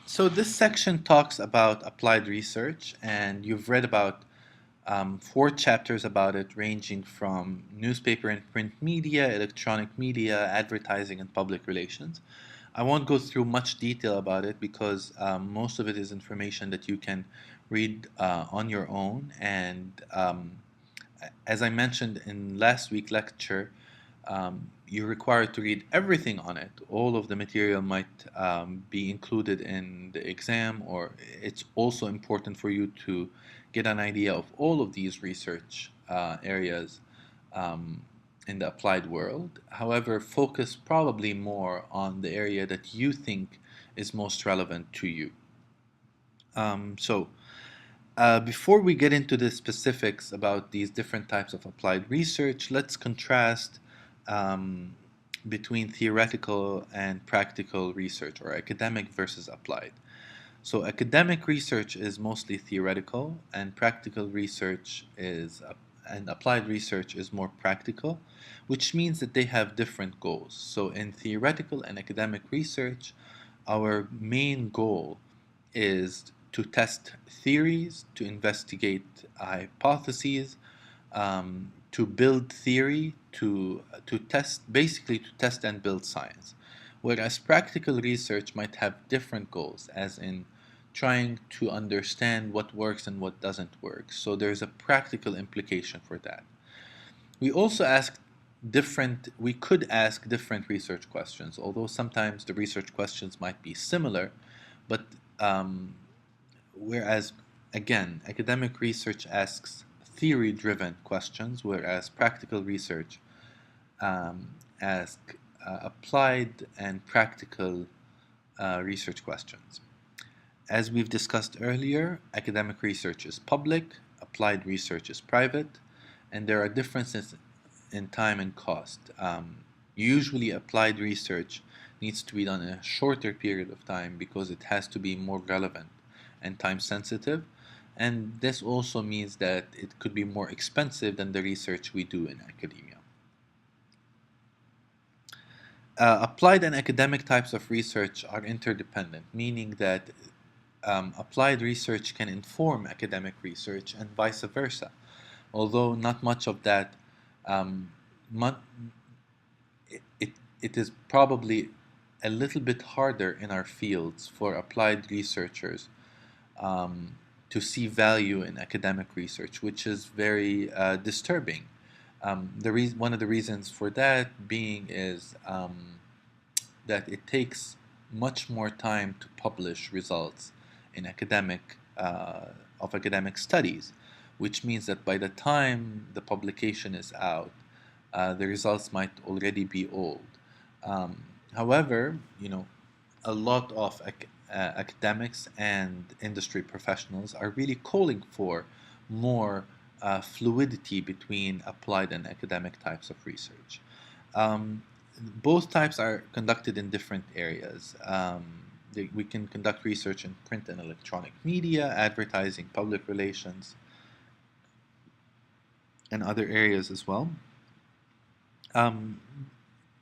So this section talks about applied research, and you've read about four chapters about it, ranging from newspaper and print media, electronic media, advertising, and public relations. I won't go through much detail about it because most of it is information that you can read on your own. And as I mentioned in last week's lecture, you're required to read everything on it. All of the material might be included in the exam, or it's also important for you to get an idea of all of these research areas um, in the applied world. However, focus probably more on the area that you think is most relevant to you. Before we get into the specifics about these different types of applied research, let's contrast um, between theoretical and practical research, or academic versus applied. So, academic research is mostly theoretical, and practical research is, and applied research is more practical, which means that they have different goals. So, in theoretical and academic research, our main goal is to test theories, to investigate hypotheses, to build theory, to test, basically to test and build science. Whereas practical research might have different goals, as in trying to understand what works and what doesn't work. So there's a practical implication for that. We also we could ask different research questions, although sometimes the research questions might be similar, but um, whereas, again, academic research asks theory driven questions, whereas practical research asks applied and practical research questions. As we've discussed earlier, academic research is public, applied research is private, and there are differences in time and cost. Usually, applied research needs to be done in a shorter period of time because it has to be more relevant and time sensitive. And this also means that it could be more expensive than the research we do in academia. Applied and academic types of research are interdependent, meaning that applied research can inform academic research and vice versa. Although not much of that, um, mu- it is probably a little bit harder in our fields for applied researchers to see value in academic research, which is very disturbing. One of the reasons for that being is that it takes much more time to publish results in academic studies, which means that by the time the publication is out, the results might already be old. Um, However, a lot of academics and industry professionals are really calling for more fluidity between applied and academic types of research. Um, Both types are conducted in different areas. We can conduct research in print and electronic media, advertising, public relations, and other areas as well. Um,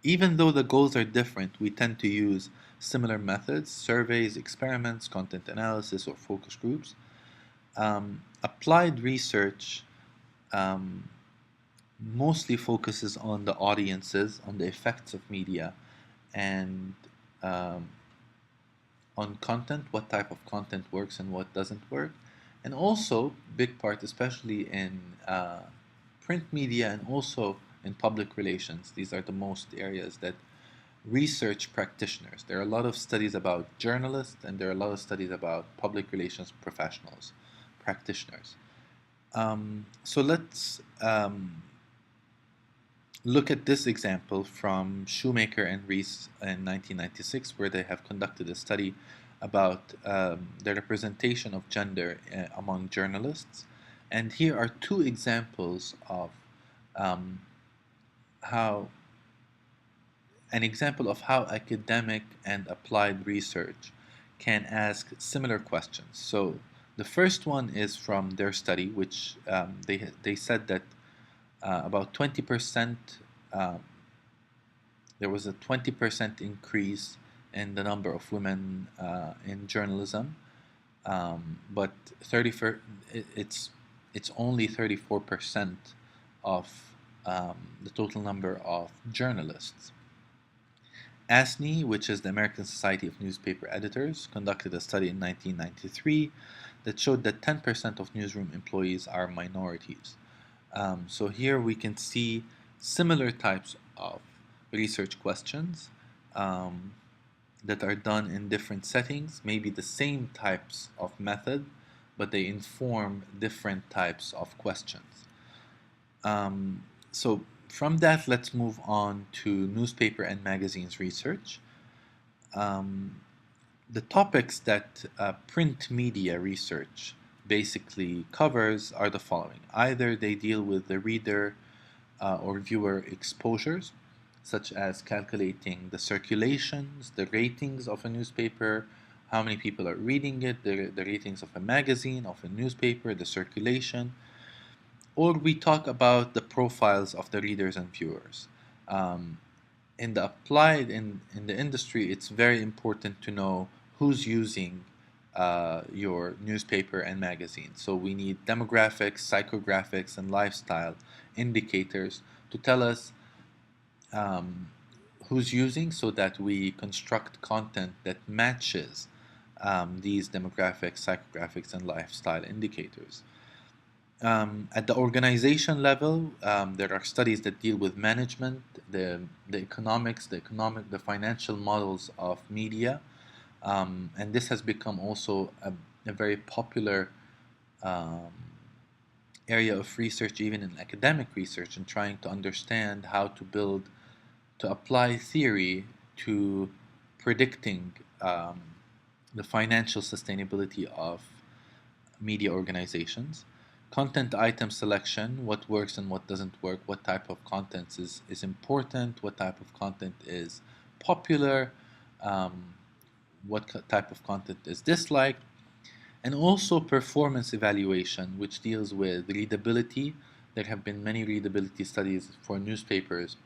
Even though the goals are different, we tend to use similar methods: surveys, experiments, content analysis, or focus groups. Applied research um, mostly focuses on the audiences, on the effects of media, and um, on content, what type of content works and what doesn't work. And also, big part, especially in print media and also in public relations, these are the most areas that research practitioners. There are a lot of studies about journalists, and there are a lot of studies about public relations professionals, practitioners. So let's look at this example from Shoemaker and Rees in 1996, where they have conducted a study about the representation of gender among journalists. And here are two examples of um, how an example of how academic and applied research can ask similar questions. So the first one is from their study, which they said that about 20%, um, there was a 20% increase in the number of women in journalism, but 34 it's only 34% of the total number of journalists. ASNI, which is the American Society of Newspaper Editors, conducted a study in 1993 that showed that 10% of newsroom employees are minorities. So here we can see similar types of research questions um, that are done in different settings, maybe the same types of method, but they inform different types of questions. So from that, let's move on to newspaper and magazines research. Um, the topics that print media research basically covers are the following. Either they deal with the reader or viewer exposures, such as calculating the circulations, the ratings of a newspaper, how many people are reading it, the ratings of a magazine, of a newspaper, the circulation, or we talk about the profiles of the readers and viewers. Um, in the applied in the industry, it's very important to know who's using your newspaper and magazine. So we need demographics, psychographics, and lifestyle indicators to tell us um, who's using, so that we construct content that matches these demographics, psychographics, and lifestyle indicators. At the organization level, there are studies that deal with management, the economics, the financial models of media, and this has become also a very popular um, area of research, even in academic research, in trying to understand how to apply theory to predicting the financial sustainability of media organizations. Content item selection, what works and what doesn't work, what type of content is important, what type of content is popular, um, type of content is disliked, and also performance evaluation, which deals with readability. There have been many readability studies for newspapers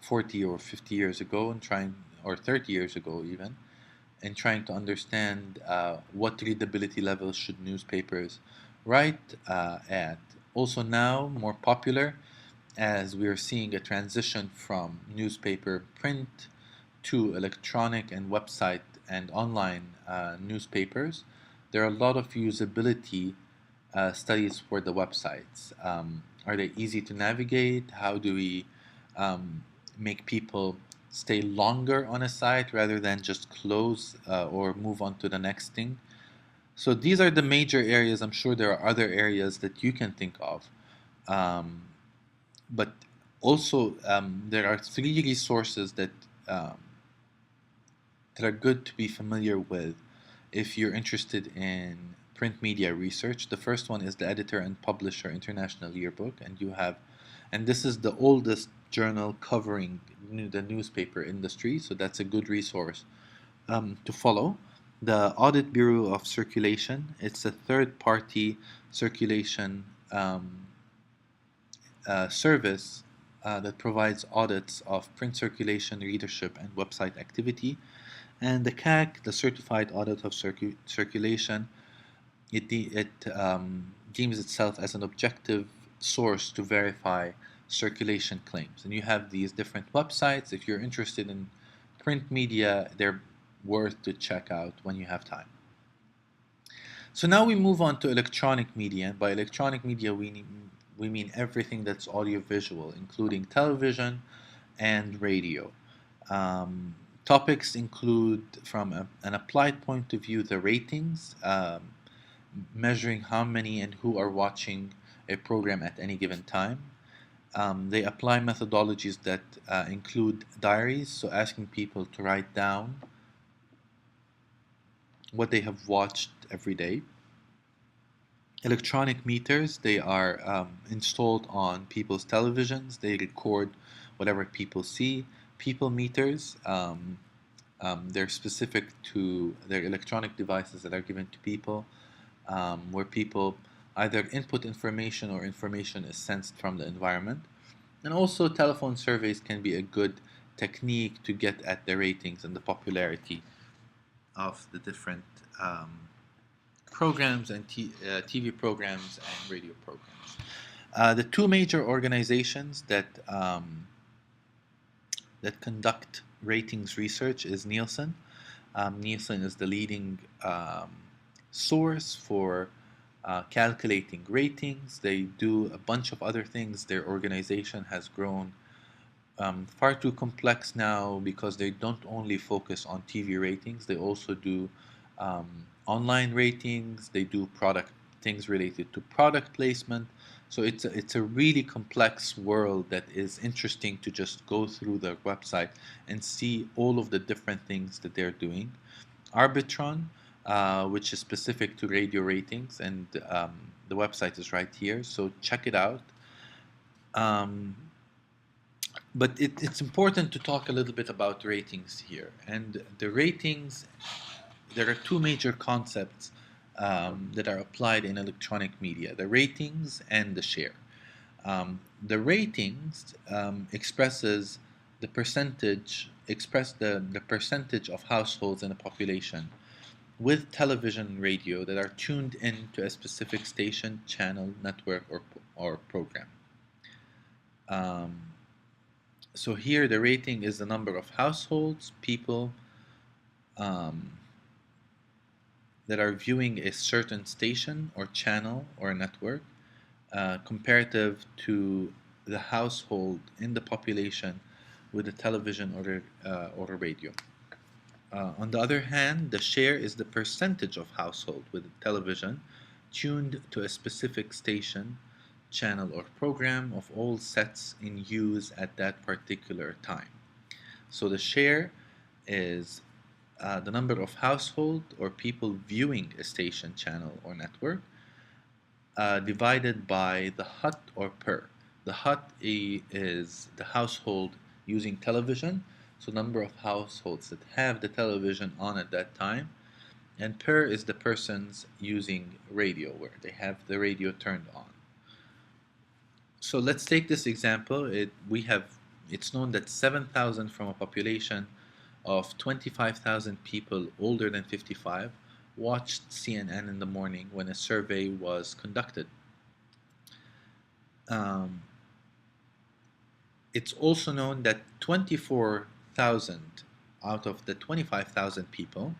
40 or 50 years ago, and or 30 years ago even, and trying to understand what readability levels should newspapers write at. Also now more popular, as we are seeing a transition from newspaper print to electronic and website and online newspapers. There are a lot of usability studies for the websites. Are they easy to navigate? How do we um, make people stay longer on a site rather than just close or move on to the next thing? So these are the major areas. I'm sure there are other areas that you can think of. Um, but also, there are three resources um, that are good to be familiar with if you're interested in print media research. The first one is the Editor and Publisher International Yearbook, and this is the oldest journal covering the newspaper industry, so that's a good resource to follow. The Audit Bureau of Circulation, it's a third-party circulation service that provides audits of print circulation, readership, and website activity. And the CAC, the Certified Audit of Circulation, it deems itself as an objective source to verify circulation claims. And you have these different websites. If you're interested in print media, they're worth to check out when you have time. So now we move on to electronic media. By electronic media, we mean everything that's audiovisual, including television and radio. Um, Topics include, from an applied point of view, the ratings, measuring how many and who are watching a program at any given time. They apply methodologies that include diaries, so asking people to write down what they have watched every day. Electronic meters, they are installed on people's televisions. They record whatever people see. People meters, they're specific to their electronic devices that are given to people, where people either input information or information is sensed from the environment. And also, telephone surveys can be a good technique to get at the ratings and the popularity of the different programs and TV programs and radio programs. The two major organizations that conduct ratings research is Nielsen. Nielsen is the leading source for calculating ratings. They do a bunch of other things. Their organization has grown far too complex now because they don't only focus on TV ratings, they also do online ratings, they do product things related to product placement. So it's a really complex world that is interesting to just go through their website and see all of the different things that they're doing. Arbitron, which is specific to radio ratings, and the website is right here, so check it out. Um, but it's important to talk a little bit about ratings here. And the ratings, there are two major concepts that are applied in electronic media: the ratings and the share. The ratings express the percentage of households in a population with television and radio that are tuned in to a specific station, channel, network, or program. Um, so here the rating is the number of households, people um, that are viewing a certain station or channel or network comparative to the household in the population with a television or a radio. On the other hand, the share is the percentage of household with a television tuned to a specific station, channel, or program of all sets in use at that particular time. So the share is the number of household or people viewing a station, channel, or network divided by the hut or per. The hut is the household using television, so number of households that have the television on at that time, and per is the persons using radio, where they have the radio turned on. So let's take this example. It's known that 7,000 from a population of 25,000 people older than 55 watched CNN in the morning when a survey was conducted. Um, it's also known that 24,000 out of the 25,000 people,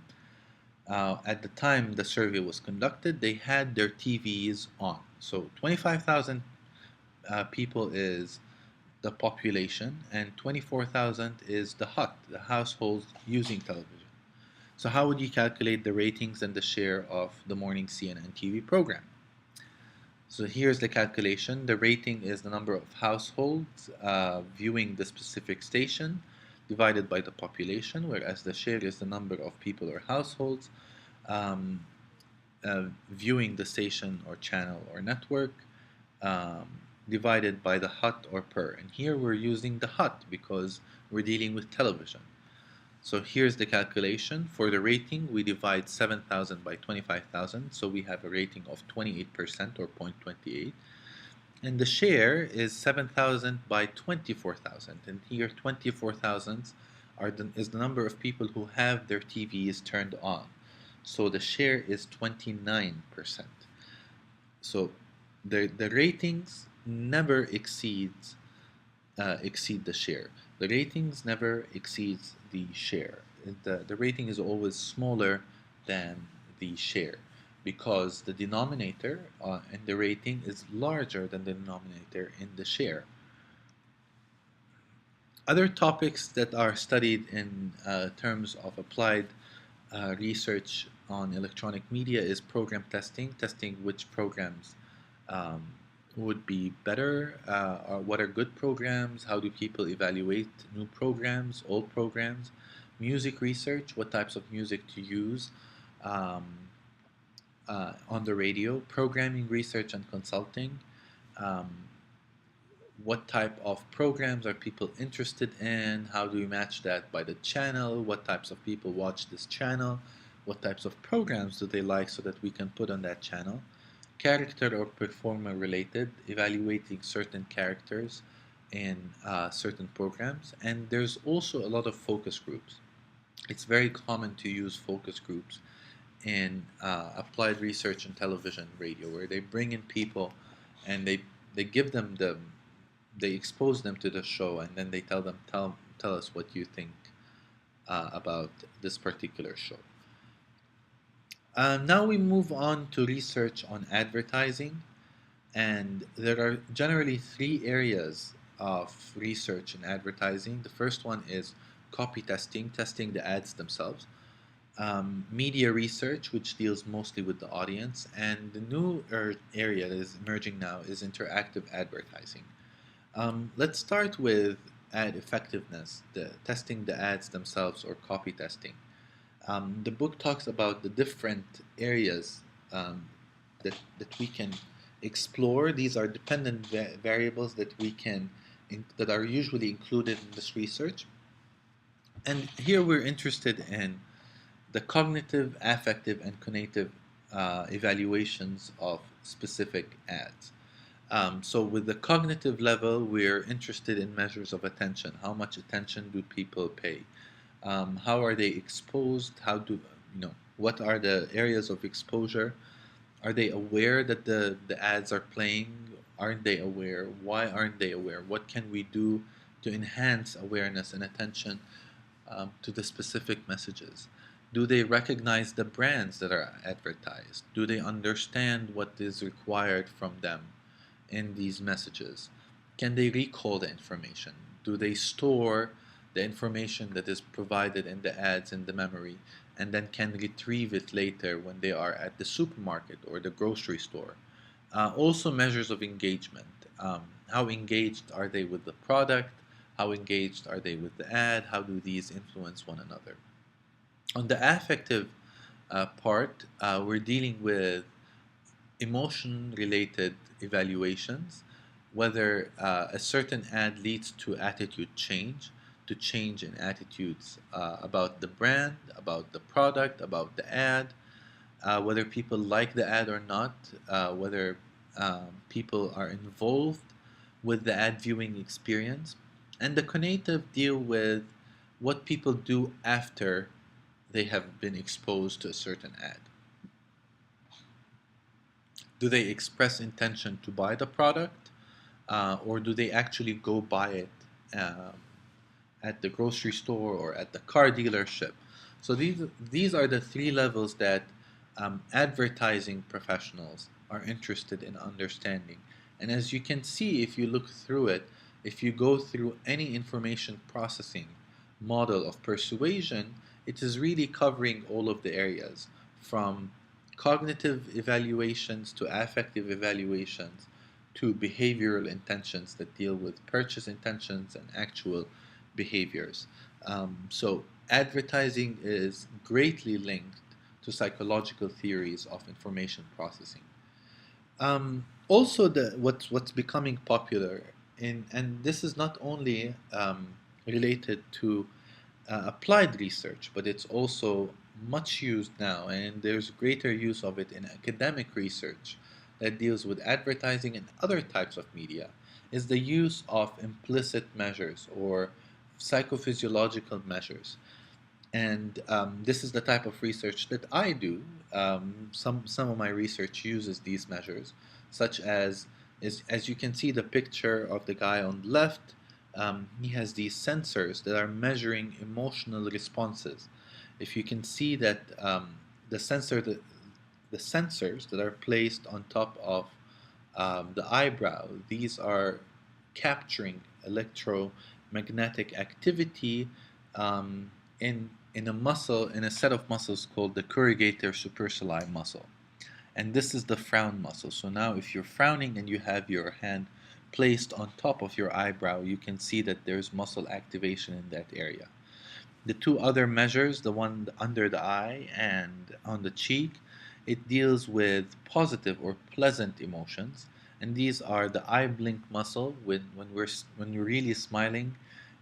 at the time the survey was conducted, they had their TVs on. So 25,000 people is the population, and 24,000 is the hut, the households using television. So how would you calculate the ratings and the share of the morning CNN TV program? So here's the calculation. The rating is the number of households viewing the specific station divided by the population, whereas the share is the number of people or households um, viewing the station or channel or network um, divided by the hut or per. And here we're using the hut because we're dealing with television. So here's the calculation. For the rating, we divide 7,000 by 25,000, so we have a rating of 28% or 0.28. And the share is 7,000 by 24,000, and here 24,000 is the number of people who have their TVs turned on. So the share is 29%. So the ratings never exceed the share. The ratings never exceeds the share. The rating is always smaller than the share because the denominator in the rating is larger than the denominator in the share. Other topics that are studied in terms of applied research on electronic media is program testing which programs um, would be better, or what are good programs, how do people evaluate new programs, old programs, music research, what types of music to use um, on the radio, programming research and consulting, um, what type of programs are people interested in, how do we match that by the channel, what types of people watch this channel, what types of programs do they like so that we can put on that channel, character or performer related, evaluating certain characters in certain programs, and there's also a lot of focus groups. It's very common to use focus groups in applied research in television, radio, where they bring in people and they give them they expose them to the show, and then they tell us what you think about this particular show. Now we move on to research on advertising, and there are generally three areas of research in advertising. The first one is copy testing, testing the ads themselves. Media research, which deals mostly with the audience, and the new area that is emerging now is interactive advertising. Let's start with ad effectiveness, the testing the ads themselves or copy testing. The book talks about the different areas that we can explore. These are dependent variables that that are usually included in this research. And here we're interested in the cognitive, affective, and conative evaluations of specific ads. So, with the cognitive level, we're interested in measures of attention. How much attention do people pay? How are they exposed? What are the areas of exposure? Are they aware that the ads are playing? Aren't they aware? Why aren't they aware? What can we do to enhance awareness and attention to the specific messages? Do they recognize the brands that are advertised? Do they understand what is required from them in these messages? Can they recall the information? Do they store the information that is provided in the ads in the memory and then can retrieve it later when they are at the supermarket or the grocery store? Also, measures of engagement. How engaged are they with the product? How engaged are they with the ad? How do these influence one another? On the affective part, we're dealing with emotion related evaluations, whether a certain ad leads to attitude change, to change in attitudes about the brand, about the product, about the ad, whether people like the ad or not, whether people are involved with the ad viewing experience. And the conative deal with what people do after they have been exposed to a certain ad. Do they express intention to buy the product, or do they actually go buy it um, at the grocery store or at the car dealership? So these are the three levels that advertising professionals are interested in understanding. And as you can see, if you look through it, if you go through any information processing model of persuasion, it is really covering all of the areas from cognitive evaluations to affective evaluations to behavioral intentions that deal with purchase intentions and actual behaviors. So, advertising is greatly linked to psychological theories of information processing. Also, what's becoming popular and this is not only related to applied research, but it's also much used now, and there's greater use of it in academic research that deals with advertising and other types of media, is the use of implicit measures or psychophysiological measures. And this is the type of research that I do. Some of my research uses these measures, such as you can see the picture of the guy on the left. He has these sensors that are measuring emotional responses. If you can see that the sensor that the sensors that are placed on top of the eyebrow, these are capturing electromagnetic activity in a muscle, in a set of muscles called the corrugator supercilii muscle. And this is the frown muscle. So now if you're frowning and you have your hand placed on top of your eyebrow, you can see that there's muscle activation in that area. The two other measures, the one under the eye and on the cheek, it deals with positive or pleasant emotions. And these are the eye blink muscle. When we're really smiling,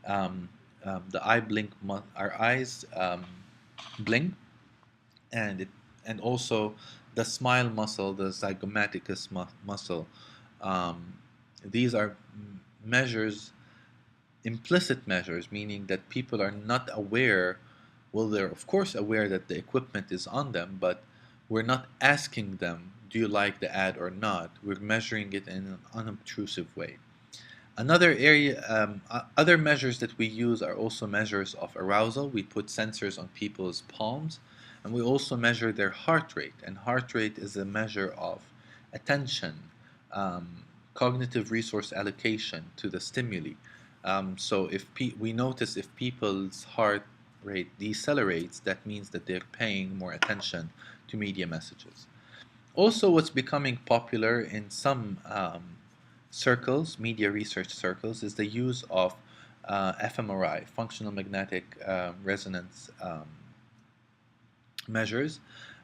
um, the eye blink, our eyes blink, and it and also the smile muscle, the zygomaticus muscle. Um, these are measures implicit measures, meaning that people are not aware. Well, they're of course aware that the equipment is on them, but we're not asking them, do you like the ad or not? We're measuring it in an unobtrusive way. Other measures that we use are also measures of arousal. We put sensors on people's palms, and we also measure their heart rate. And heart rate is a measure of attention, um, cognitive resource allocation to the stimuli. So if we notice if people's heart rate decelerates, that means that they're paying more attention to media messages. Also, what's becoming popular in some circles, media research circles, is the use of fMRI, functional magnetic resonance measures.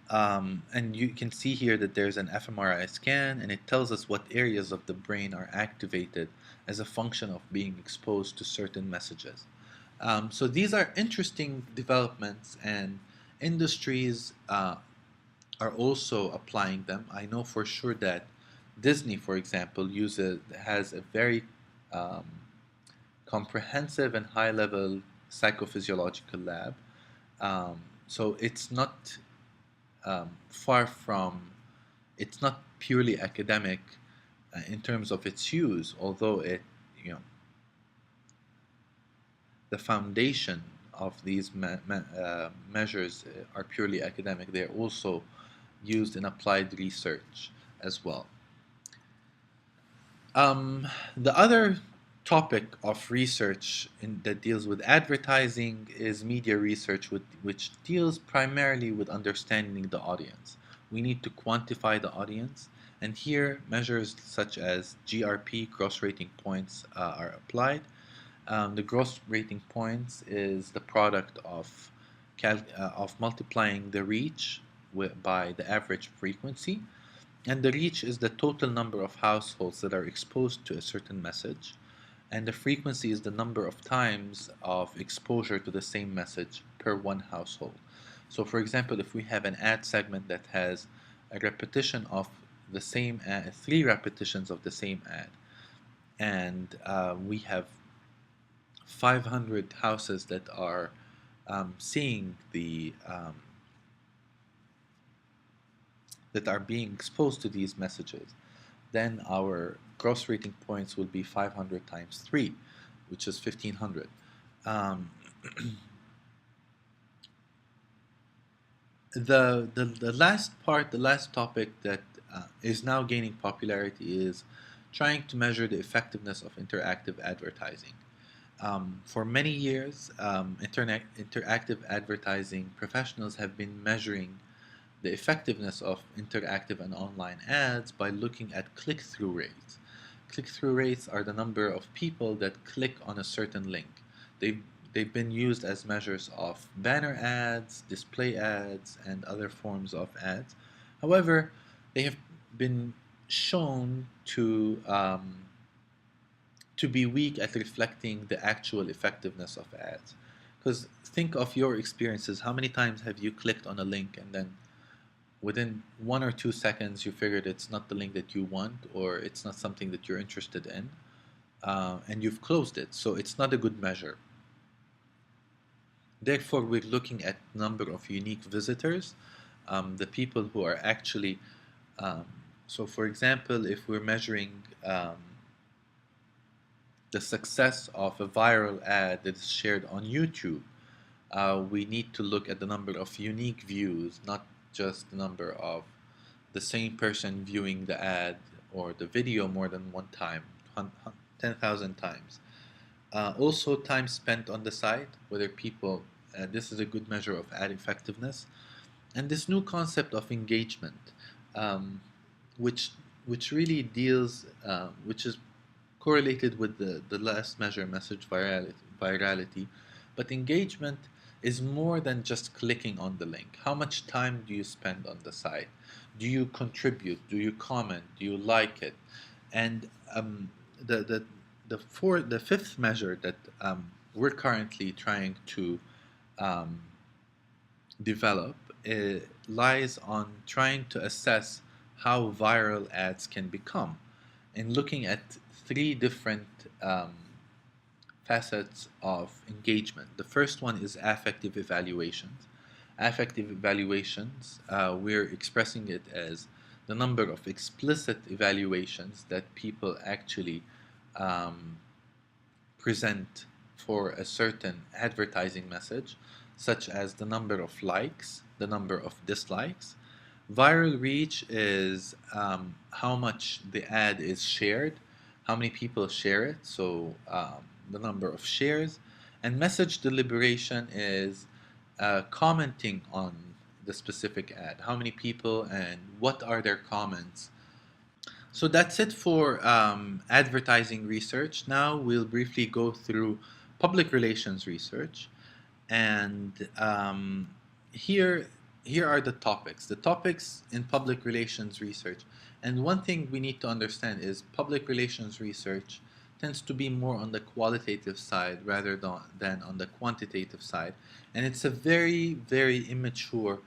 And you can see here that there's an fMRI scan, and it tells us what areas of the brain are activated as a function of being exposed to certain messages. So these are interesting developments, and industries are also applying them. I know for sure that Disney, for example, has a very um, comprehensive and high-level psychophysiological lab. So it's not far from, it's not purely academic in terms of its use, although you know, the foundation of these measures are purely academic. They're also used in applied research as well. The other topic of research that deals with advertising is media research, which deals primarily with understanding the audience. We need to quantify the audience, and here measures such as GRP, gross rating points, are applied. The gross rating points is the product of multiplying the reach by the average frequency, and the reach is the total number of households that are exposed to a certain message, and the frequency is the number of times of exposure to the same message per one household. So, for example, if we have an ad segment that has a repetition of the same ad, 3 repetitions of the same ad, and we have 500 houses that are seeing that are being exposed to these messages, then our gross rating points will be 500 times 3, which is 1500. Um, the last part, the last topic that is now gaining popularity is trying to measure the effectiveness of interactive advertising. For many years, interactive advertising professionals have been measuring the effectiveness of interactive and online ads by looking at click-through rates. Click-through rates are the number of people that click on a certain link. They've, they've been used as measures of banner ads, display ads, and other forms of ads. However, they have been shown to be weak at reflecting the actual effectiveness of ads. Because think of your experiences. How many times have you clicked on a link and then within 1 or 2 seconds you figured it's not the link that you want, or it's not something that you're interested in, and you've closed it? So it's not a good measure. Therefore, we're looking at number of unique visitors, the people who are actually. Um, so, for example, if we're measuring the success of a viral ad that is shared on YouTube, we need to look at the number of unique views, not just the number of the same person viewing the ad or the video more than one time, 10,000 times. Also, time spent on the site, whether people, this is a good measure of ad effectiveness. And this new concept of engagement, um, which which really deals, which is correlated with the last measure, message virality. But engagement is more than just clicking on the link. How much time do you spend on the site? Do you contribute? Do you comment? Do you like it? And the, the, the fifth measure that we're currently trying to um, develop lies on trying to assess how viral ads can become, and looking at 3 different facets of engagement. The first one is affective evaluations. Affective evaluations, we're expressing it as the number of explicit evaluations that people actually um, present for a certain advertising message, such as the number of likes, the number of dislikes. Viral reach is how much the ad is shared, how many people share it, so the number of shares. And message deliberation is commenting on the specific ad, how many people and what are their comments. So that's it for advertising research. Now we'll briefly go through public relations research, and here here are the topics. The topics in public relations research, and one thing we need to understand is public relations research tends to be more on the qualitative side rather than on the quantitative side, and it's a very immature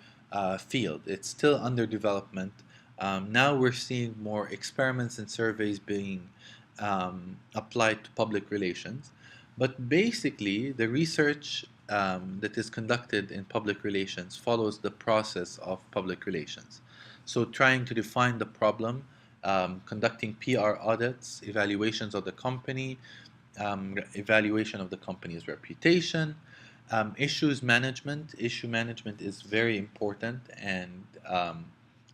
field. It's still under development. Now we're seeing more experiments and surveys being applied to public relations. But basically, the research that is conducted in public relations follows the process of public relations. So, trying to define the problem, conducting PR audits, evaluations of the company, evaluation of the company's reputation, issues management. Issue management is very important, and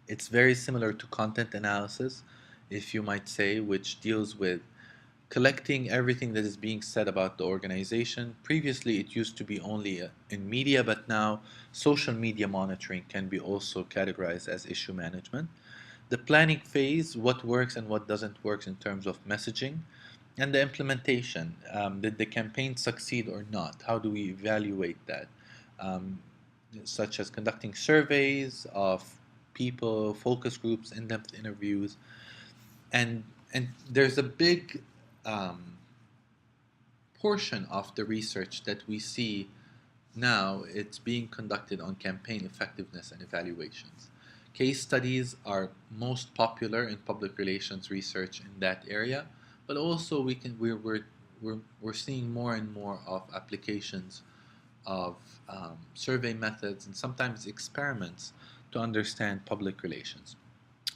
it's very similar to content analysis, if you might say, which deals with collecting everything that is being said about the organization. Previously, it used to be only in media, but now social media monitoring can be also categorized as issue management. The planning phase, what works and what doesn't work in terms of messaging, and the implementation. Did the campaign succeed or not? How do we evaluate that? Um, Such as conducting surveys of people, focus groups, in-depth interviews, and there's a big um, portion of the research that we see now. It's being conducted on campaign effectiveness and evaluations. Case studies are most popular in public relations research in that area, but also we're seeing more and more of applications of survey methods and sometimes experiments to understand public relations.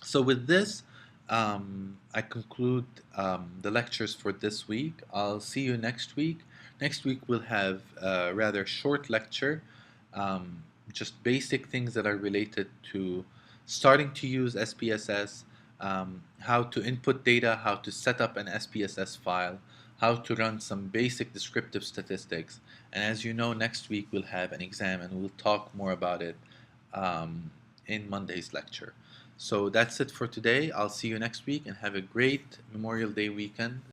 So with this, I conclude the lectures for this week. I'll see you next week. Next week we'll have a rather short lecture, um, just basic things that are related to starting to use SPSS, how to input data, how to set up an SPSS file, how to run some basic descriptive statistics. And as you know, next week we'll have an exam and we'll talk more about it um, in Monday's lecture. So that's it for today. I'll see you next week and have a great Memorial Day weekend.